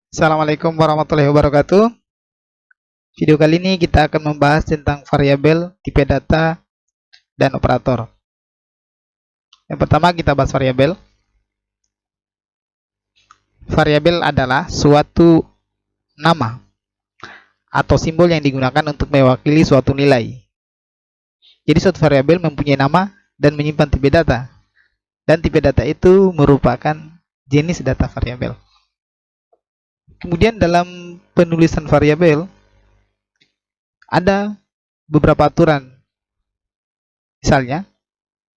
Assalamualaikum warahmatullahi wabarakatuh. Video kali ini kita akan membahas tentang variabel, tipe data, dan operator. Yang pertama kita bahas variabel. Variabel adalah suatu nama atau simbol yang digunakan untuk mewakili suatu nilai. Jadi suatu variabel mempunyai nama dan menyimpan tipe data. Dan tipe data itu merupakan jenis data variabel. Kemudian dalam penulisan variabel ada beberapa aturan. Misalnya,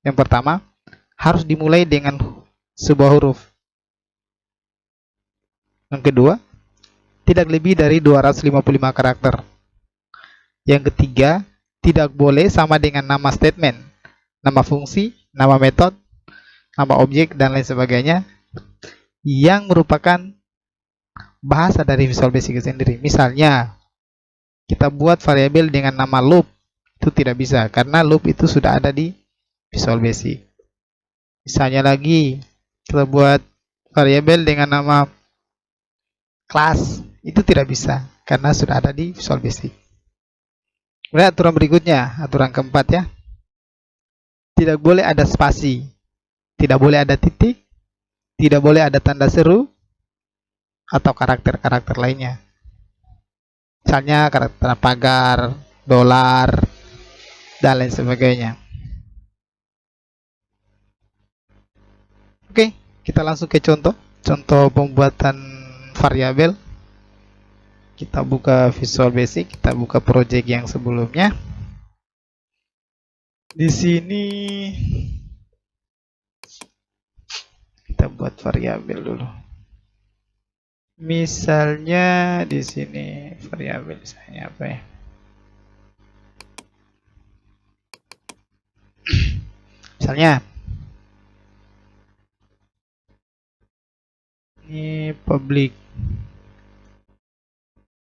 yang pertama, harus dimulai dengan sebuah huruf. Yang kedua, tidak lebih dari 255 karakter. Yang ketiga, tidak boleh sama dengan nama statement, nama fungsi, nama metode, nama objek, dan lain sebagainya yang merupakan bahasa dari Visual Basic sendiri. Misalnya, kita buat variabel dengan nama loop, itu tidak bisa karena loop itu sudah ada di Visual Basic. Misalnya lagi, kita buat variabel dengan nama kelas, itu tidak bisa karena sudah ada di Visual Basic. Kemudian aturan berikutnya, aturan keempat ya. Tidak boleh ada spasi, tidak boleh ada titik, tidak boleh ada tanda seru atau karakter-karakter lainnya. Misalnya karakter pagar, dolar, dan lain sebagainya. Oke, kita langsung ke contoh. Contoh pembuatan variabel. Kita buka Visual Basic, kita buka project yang sebelumnya. Di sini kita buat variabel dulu. Misalnya di sini variabel misalnya apa ya? Misalnya ini public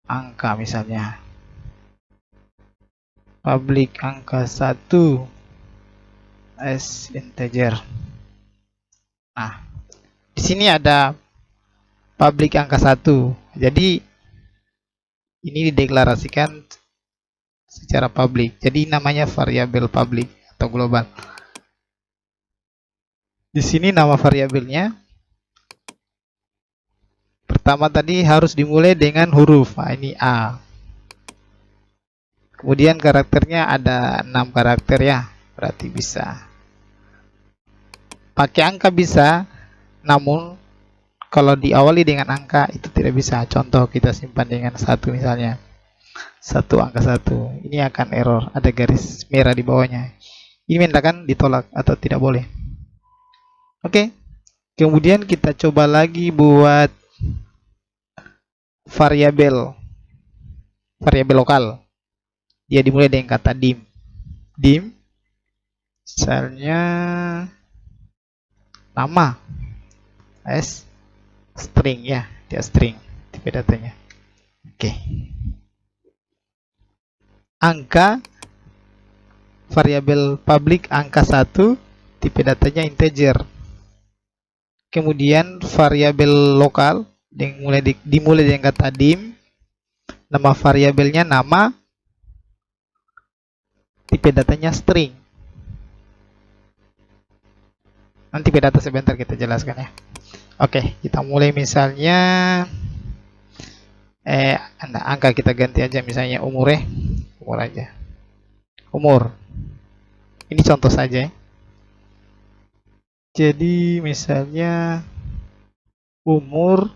angka misalnya. Public angka 1 as integer. Nah, di sini ada public angka 1. Jadi ini dideklarasikan secara public. Jadi namanya variabel public atau global. Di sini nama variabelnya pertama tadi harus dimulai dengan huruf. Nah, ini A. Kemudian karakternya ada 6 karakter ya. Berarti bisa. Pakai angka bisa, namun kalau diawali dengan angka itu tidak bisa. Contoh kita simpan dengan 1 misalnya. 1 angka 1. Ini akan error, ada garis merah di bawahnya. Ini menandakan ditolak atau tidak boleh. Oke. Kemudian kita coba lagi buat variabel lokal. Dia dimulai dengan kata dim. Dim misalnya nama s string ya, dia string tipe datanya. Oke. Angka variabel public angka 1, tipe datanya integer. Kemudian variabel lokal dimulai dengan kata dim, nama variabelnya nama, tipe datanya string. Nanti tipe data sebentar kita jelaskan ya. Oke, kita mulai misalnya angka kita ganti aja misalnya umur ya. Umur aja. Umur. Ini contoh saja ya. Jadi misalnya umur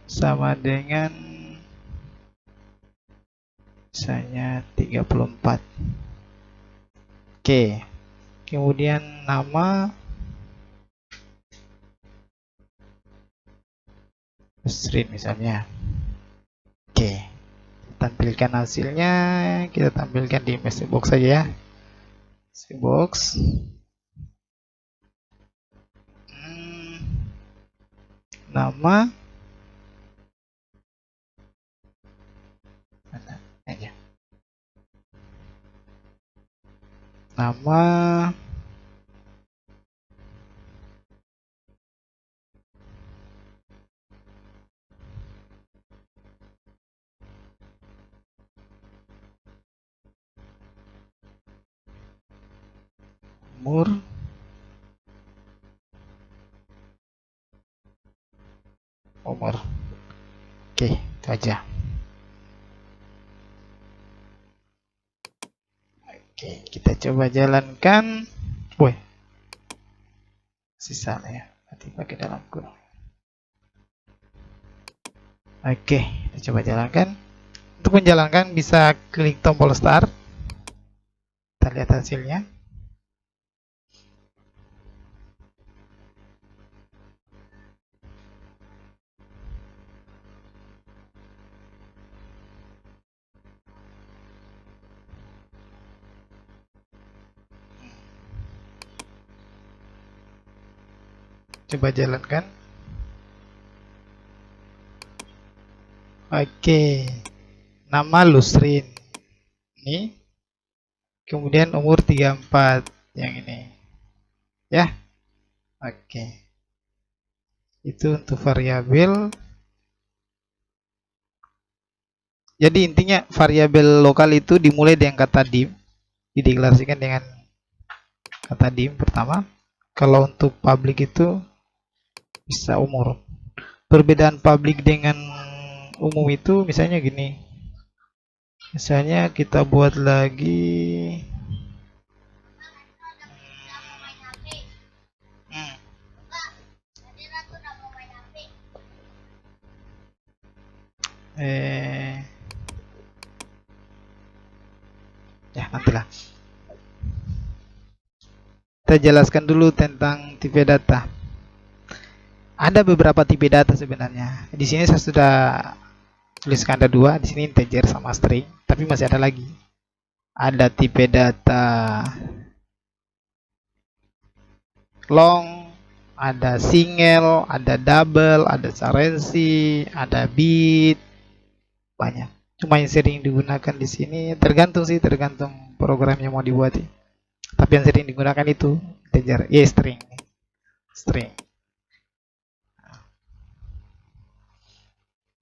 sama dengan misalnya 34. Oke. Kemudian nama string misalnya. Oke. Tampilkan hasilnya, kita tampilkan di message box saja ya. Message box. Nama aja. Nama umur, oke, itu aja. Oke, kita coba jalankan. Woi, sisa ya, nanti pakai dalam kurung. Oke, kita coba jalankan. Untuk menjalankan bisa klik tombol start. Kita lihat hasilnya. Coba jalankan. Oke, nama Lusrin ini, kemudian umur 34 yang ini ya. Oke, itu untuk variabel. Jadi intinya variabel lokal itu dimulai dengan kata dim, dideklarasikan dengan kata dim pertama. Kalau untuk public itu bisa umur. Perbedaan public dengan umum itu misalnya gini. Misalnya kita buat lagi ya nantilah. Kita jelaskan dulu tentang tipe data. Ada beberapa tipe data sebenarnya. Di sini saya sudah tuliskan ada dua. Di sini integer sama string, tapi masih ada lagi. Ada tipe data long, ada single, ada double, ada currency, ada bit, banyak. Cuma yang sering digunakan di sini tergantung program yang mau dibuat. Tapi yang sering digunakan itu integer, string.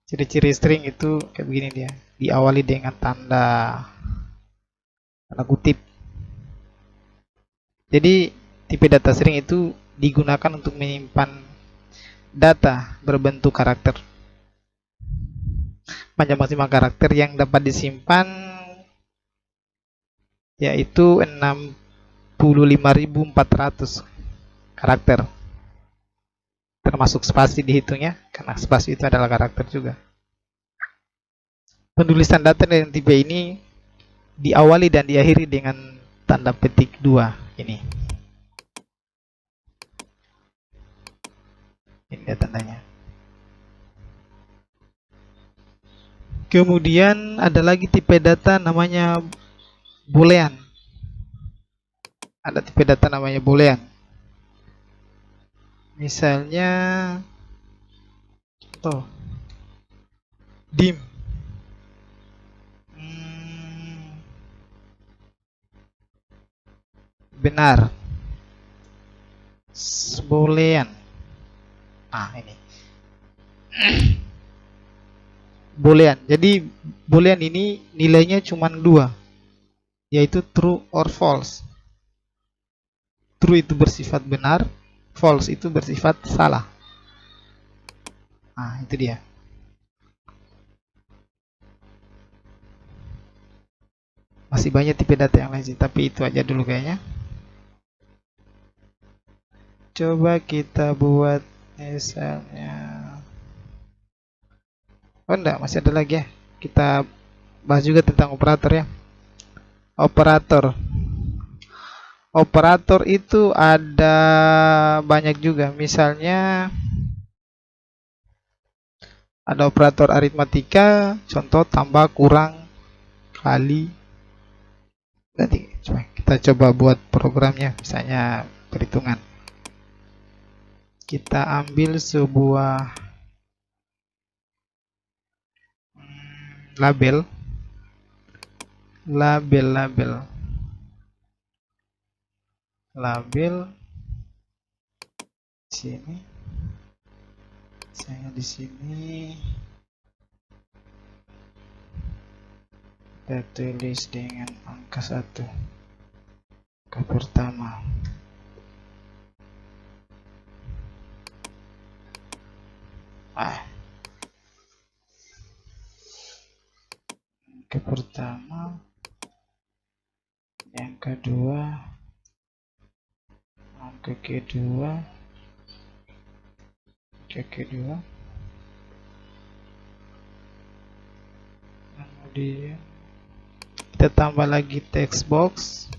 Ciri-ciri string itu kayak begini dia, diawali dengan tanda kutip. Jadi tipe data string itu digunakan untuk menyimpan data berbentuk karakter. Panjang maksimal karakter yang dapat disimpan yaitu 65.400 karakter. Termasuk spasi dihitungnya, karena spasi itu adalah karakter juga. Penulisan data dengan tipe ini diawali dan diakhiri dengan tanda petik 2 ini. Ini dia tandanya. Kemudian ada lagi tipe data namanya boolean. Ada tipe data namanya boolean. Misalnya contoh dim. Benar. Boolean. Nah, ini. Boolean. Jadi boolean ini nilainya cuma 2, yaitu true or false. True itu bersifat benar, false itu bersifat salah. Nah, itu dia. Masih banyak tipe data yang lain sih, tapi itu aja dulu kayaknya. Coba kita buat misalnya, oh enggak, masih ada lagi ya. Kita bahas juga tentang operator ya. Operator itu ada banyak juga. Misalnya ada operator aritmatika, contoh tambah, kurang, kali. Nanti kita coba buat programnya, misalnya perhitungan. Kita ambil sebuah label sini. Saya di sini kita tulis dengan angka 1, angka pertama. Angka pertama, yang kedua, angka kedua, kemudian kita tambah lagi text box,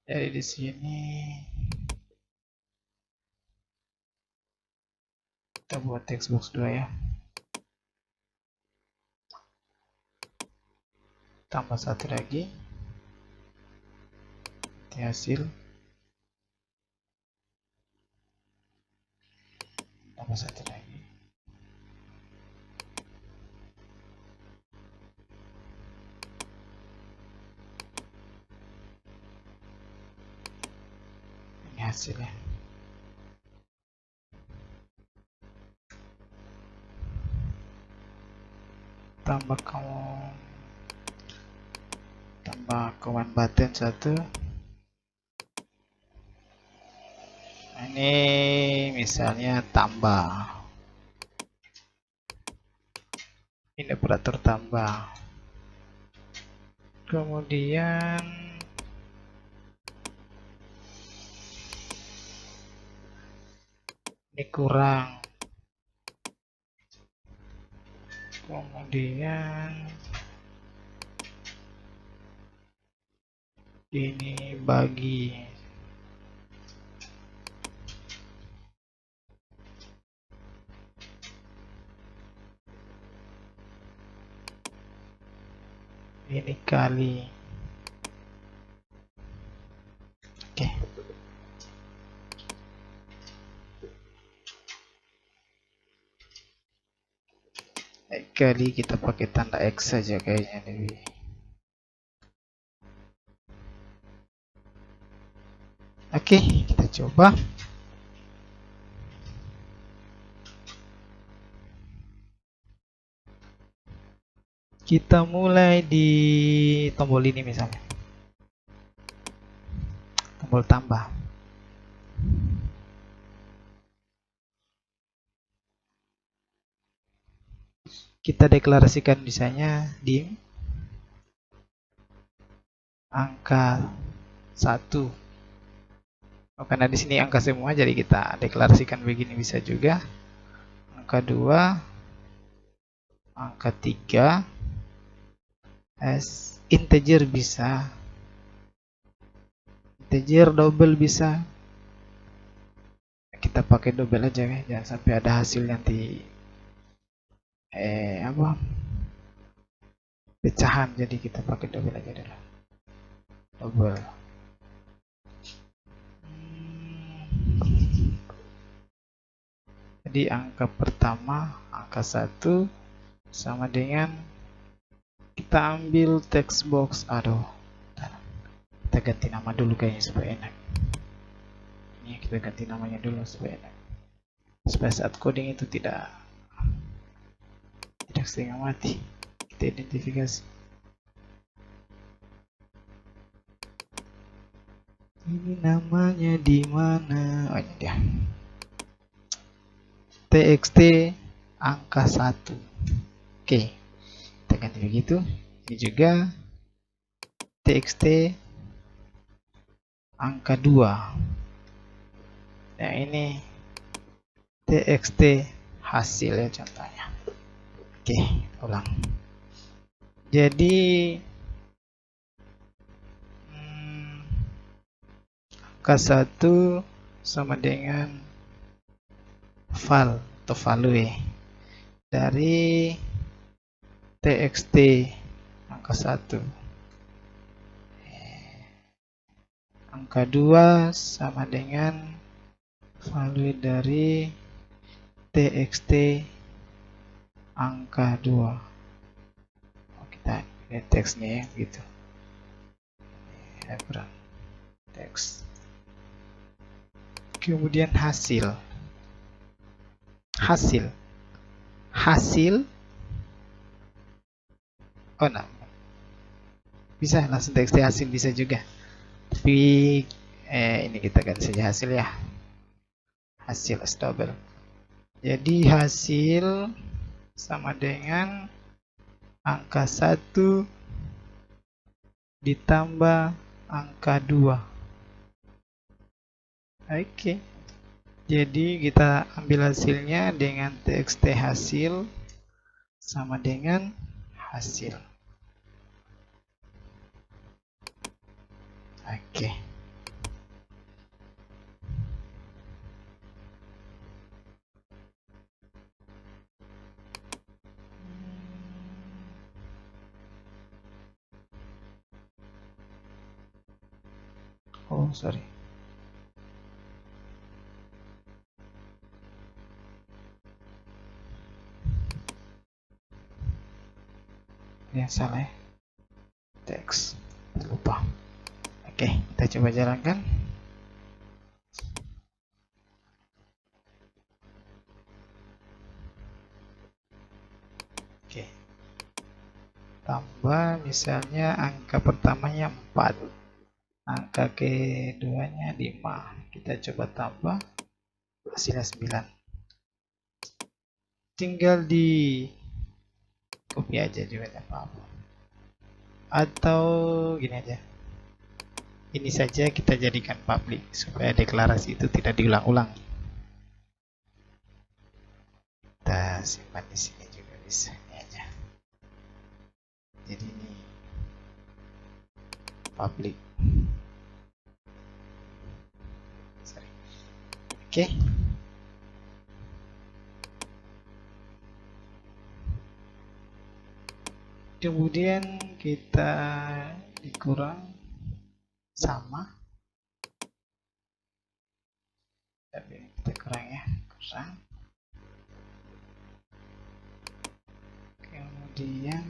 jadi di sini kita buat text box 2 ya, tambah satu lagi di hasil, tambah satu lagi, ini hasilnya. Tambah command button 1. Ini misalnya tambah, ini operator tambah, kemudian ini kurang, kemudian ini bagi, ini kali. Oke. Kali kita pakai tanda X saja kayaknya lebih. Oke, kita coba. Kita mulai di tombol ini misalnya, tombol tambah. Kita deklarasikan misalnya di angka 1. Karena di sini angka semua, jadi kita deklarasikan begini bisa juga. Angka 2, angka 3, integer bisa, integer double bisa. Kita pakai double aja ya, jangan sampai ada hasil nanti pecahan, jadi kita pakai double aja dulu. Double. Jadi angka pertama, angka 1 sama dengan, kita ambil text box, kita ganti nama dulu kayaknya supaya enak. Ini kita ganti namanya dulu supaya enak, supaya saat coding itu tidak setengah mati. Kita identifikasi. Ini namanya di mana? Oh, ini dia. TXT angka 1. Oke, kita ganti begitu. Ini juga TXT angka 2. Nah, ini TXT hasil ya contohnya. Oke, ulang. Jadi angka 1 sama dengan file atau value dari TXT angka 1. Angka 2 sama dengan value dari TXT angka 2. Kita lihat teksnya ya, gitu. Kurang teks. Kemudian hasil. Oh, nah. Bisa langsung TXT hasil bisa juga. Tapi ini kita ganti saja hasil ya, hasil double. Jadi hasil sama dengan angka 1 ditambah angka 2. Oke. Jadi kita ambil hasilnya dengan txt hasil sama dengan hasil. Oke. Oh, sorry. Yang salah ya. Teks. Lupa. Oke, kita coba jalankan. Oke. Tambah misalnya angka pertamanya 4. Angka keduanya 5. Kita coba tambah, hasilnya 9. Tinggal di copy aja juga tidak apa-apa. Atau gini aja. Ini saja kita jadikan public supaya deklarasi itu tidak diulang-ulang. Kita simpan di sini juga bisa, ini aja. Jadi ini public. Sorry. Oke. Kemudian kita dikurang sama, tapi kita kurang ya, kurang. Kemudian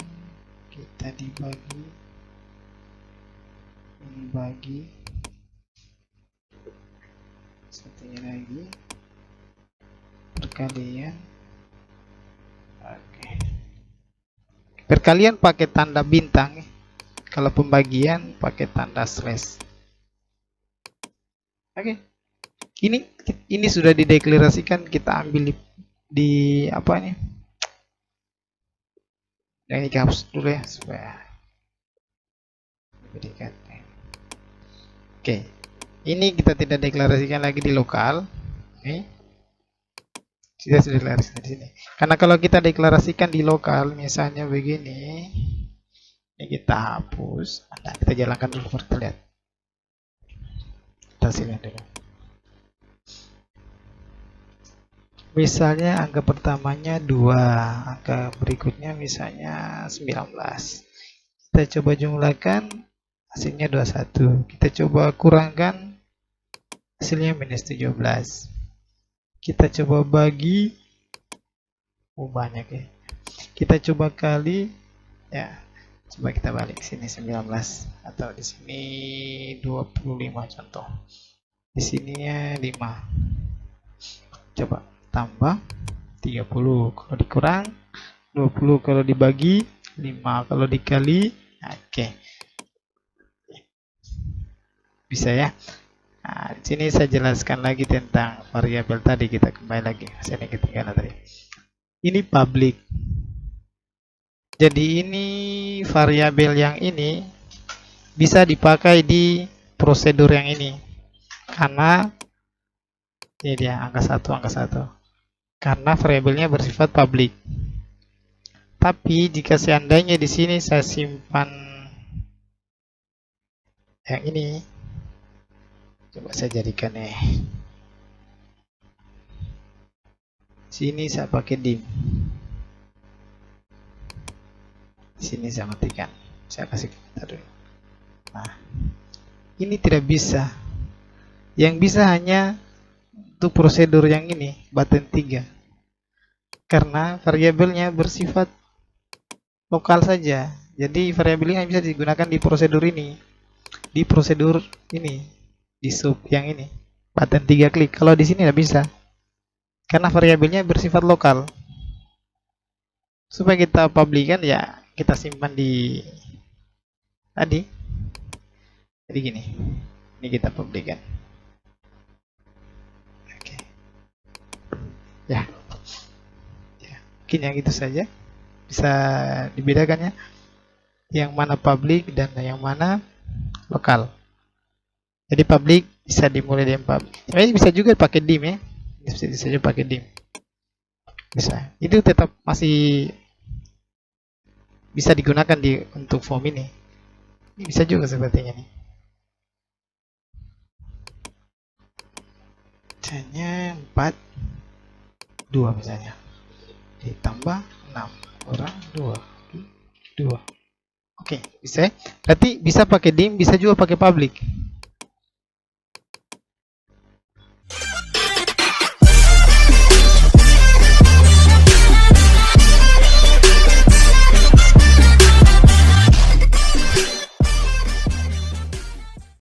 kita dibagi, satunya lagi perkalian. Oke. Perkalian pakai tanda bintang, kalau pembagian pakai tanda slash. Oke. Ini sudah dideklarasikan, kita ambil di apa ini? Yang ini hapus dulu ya supaya diberikan. Oke. Ini kita tidak deklarasikan lagi di lokal. Ini sudah deklarasikan di sini. Karena kalau kita deklarasikan di lokal, misalnya begini, ini kita hapus. Nah, kita jalankan dulu baru kita lihat. Kita hasilnya dulu. Misalnya angka pertamanya 2, angka berikutnya misalnya 19. Kita coba jumlahkan, hasilnya 21. Kita coba kurangkan, hasilnya minus 17. Kita coba bagi, banyak ya. Kita coba kali, ya. Coba kita balik sini 19 atau di sini 25 contoh. Di sininya 5. Coba tambah 30, kalau dikurang 20, kalau dibagi 5, kalau dikali. Oke. Bisa ya. Nah, di sini saya jelaskan lagi tentang variabel tadi, kita kembali lagi. Saya ketinggalan tadi. Ini public. Jadi ini variabel yang ini bisa dipakai di prosedur yang ini. Karena ini dia angka 1. Karena variabelnya bersifat public. Tapi jika seandainya di sini saya simpan yang ini, coba saya jadikan sini saya pakai dim. Di sini saya matikan. Saya kasih komentar dulu. Nah, ini tidak bisa. Yang bisa hanya untuk prosedur yang ini, button 3. Karena variabelnya bersifat lokal saja. Jadi variabelnya bisa digunakan di prosedur ini. Di prosedur ini, di sub yang ini. Button 3 klik. Kalau di sini tidak bisa. Karena variabelnya bersifat lokal. Supaya kita publikan ya, kita simpan di tadi Jadi gini, ini kita publikkan. Oke. Ya. Mungkin yang itu saja. Bisa dibedakan ya, yang mana public dan yang mana lokal. Jadi public bisa dimulai dengan public. Ini bisa juga pakai dim ya. Bisa juga pakai dim. Bisa. Itu tetap masih bisa digunakan untuk form ini. Ini bisa juga sepertinya nih. Misalnya 4 2 misalnya. Ditambah 6 orang 2. Oke, bisa ya. Berarti bisa pakai dim, bisa juga pakai public.